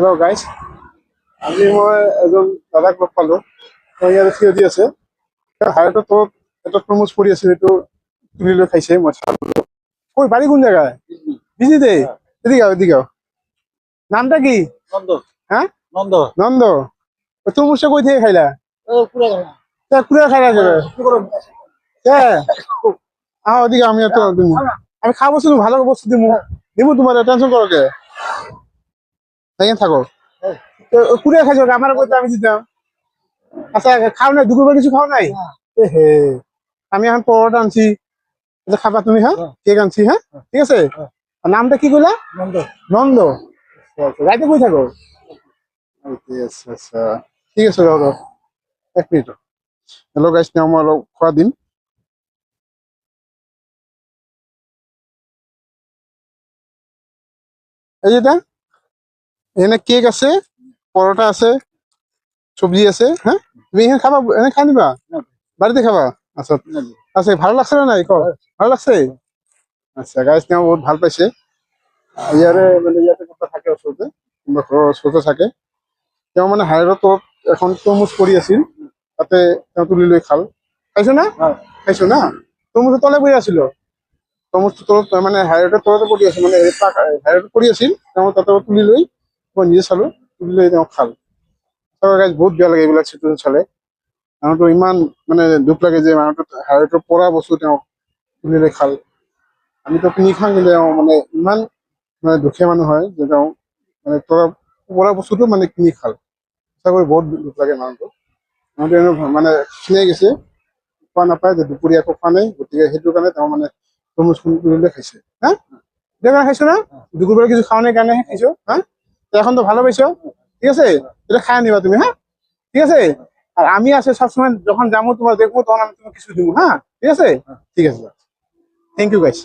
Hello' guys, আজি মই এজন দাদাক লগ পালো। তেওঁ ইয়াত থিয় দি আছে। হাইৱেটোৰ তলত এটা তৰমুজ পৰি আছিল, সেইটো তুলি লৈ খাইছে। মই চালো। কৈ বাড়ি কোন জায়গায়? বিজিতে? এদিকে আও, এদিকে আও। নামটা কি? নন্দ। হ্যাঁ, নন্দ। নন্দ। তরমুজটা কই থেকে খাইলা? কুড়া খাইলা যাবে? আহ, ওদিকে আমি একটা দিমু। আমি খাবো শুধু, ভালো বস্তু দিমু। দিমু তোমার, টেনশন করো কে? এখানে থাকো। কুড়িয়া খাইছো, আমার কইতে আমি দিতাম। আচ্ছা, খাও নাই? দুপুরবেলা কিছু খাও নাই? এ হে, আমি এখন পরোটা আনছি, এটা খাবা তুমি। হ্যাঁ, কেক আনছি। হ্যাঁ, ঠিক আছে। আর নামটা কি কইলা? নন্দ। নন্দ। রাইতে কই থাকো? আচ্ছা আচ্ছা, ঠিক আছে, রহ রহ, এক মিনিট। হ্যালো গাইস, নাও আমার খোয়া দিন। এই যেটা এখানে কেক আছে, পরোটা আছে, সবজি আছে। হ্যাঁ, তুমি এখানে খাবা, এখানে খাই নিবা? বাড়িতে খাবা? আচ্ছা আচ্ছা, ভালো লাগছে না নাই? ভালো লাগছে? আচ্ছা গাইস, নাও বহুত ভাল পাইছে। ইয়াৰে মানে ইয়াতে কোনোবা থাকে ওচৰতে, কোনোবা ঘৰৰ ওচৰতে থাকে। তেওঁ মানে হাইৱেৰ তলত এখন তৰমুজ পৰি আছিল, তাতে তেওঁ তুলি লৈ খাল। খাইছো না? খাইছো না? তৰমুজৰ তলে পৰি আছিলো। তৰমুজটো তলত মানে হাইৱেটোৰ তলতে পৰি আছিল, মানে হাইৱেটোত পৰি আছিল। তেওঁ তাতে তুলি লৈ মই নিজে চালো, তুলি লৈ তেওঁ খাল। গাইজ বহুত বেয়া লাগে এইবিলাক চিটুৱেশ্যন চালে। মানুহটো ইমান মানে দুখ লাগে যে মানুহটো হাইৱেটোৰ পৰা বস্তু তেওঁ তুলি লৈ খাল। আমিতো কিনি খাওঁ, কিন্তু মানে ইমান মানে দুখীয়া মানুহ হয় যে তেওঁ মানে পৰা বস্তুটো মানে কিনি খাল। সঁচা কৰি বহুত দুখ লাগে মানুহটো। মানুহটো এনে মানে খিনাই গৈছে, খোৱা নাপায় যে দুপৰীয়া একো খোৱা নাই, গতিকে সেইটো কাৰণে তেওঁ মানে তৰমুজখন তুলি লৈ খাইছে। হা, এতিয়া কাৰণে খাইছো না? দুপুৰবেলা কিছু খাওঁ নাই কাৰণেহে খাইছো। হা, এখনতো ভালো পাইছো, ঠিক আছে। এটা খাই আনিবা তুমি। হ্যাঁ, ঠিক আছে। আর আমি আছে সবসময়, যখন যাবো তোমার দেখবো, তখন আমি তোমাকে কিছু দিব। হ্যাঁ, ঠিক আছে। ঠিক আছে, থ্যাংক ইউ গাইস।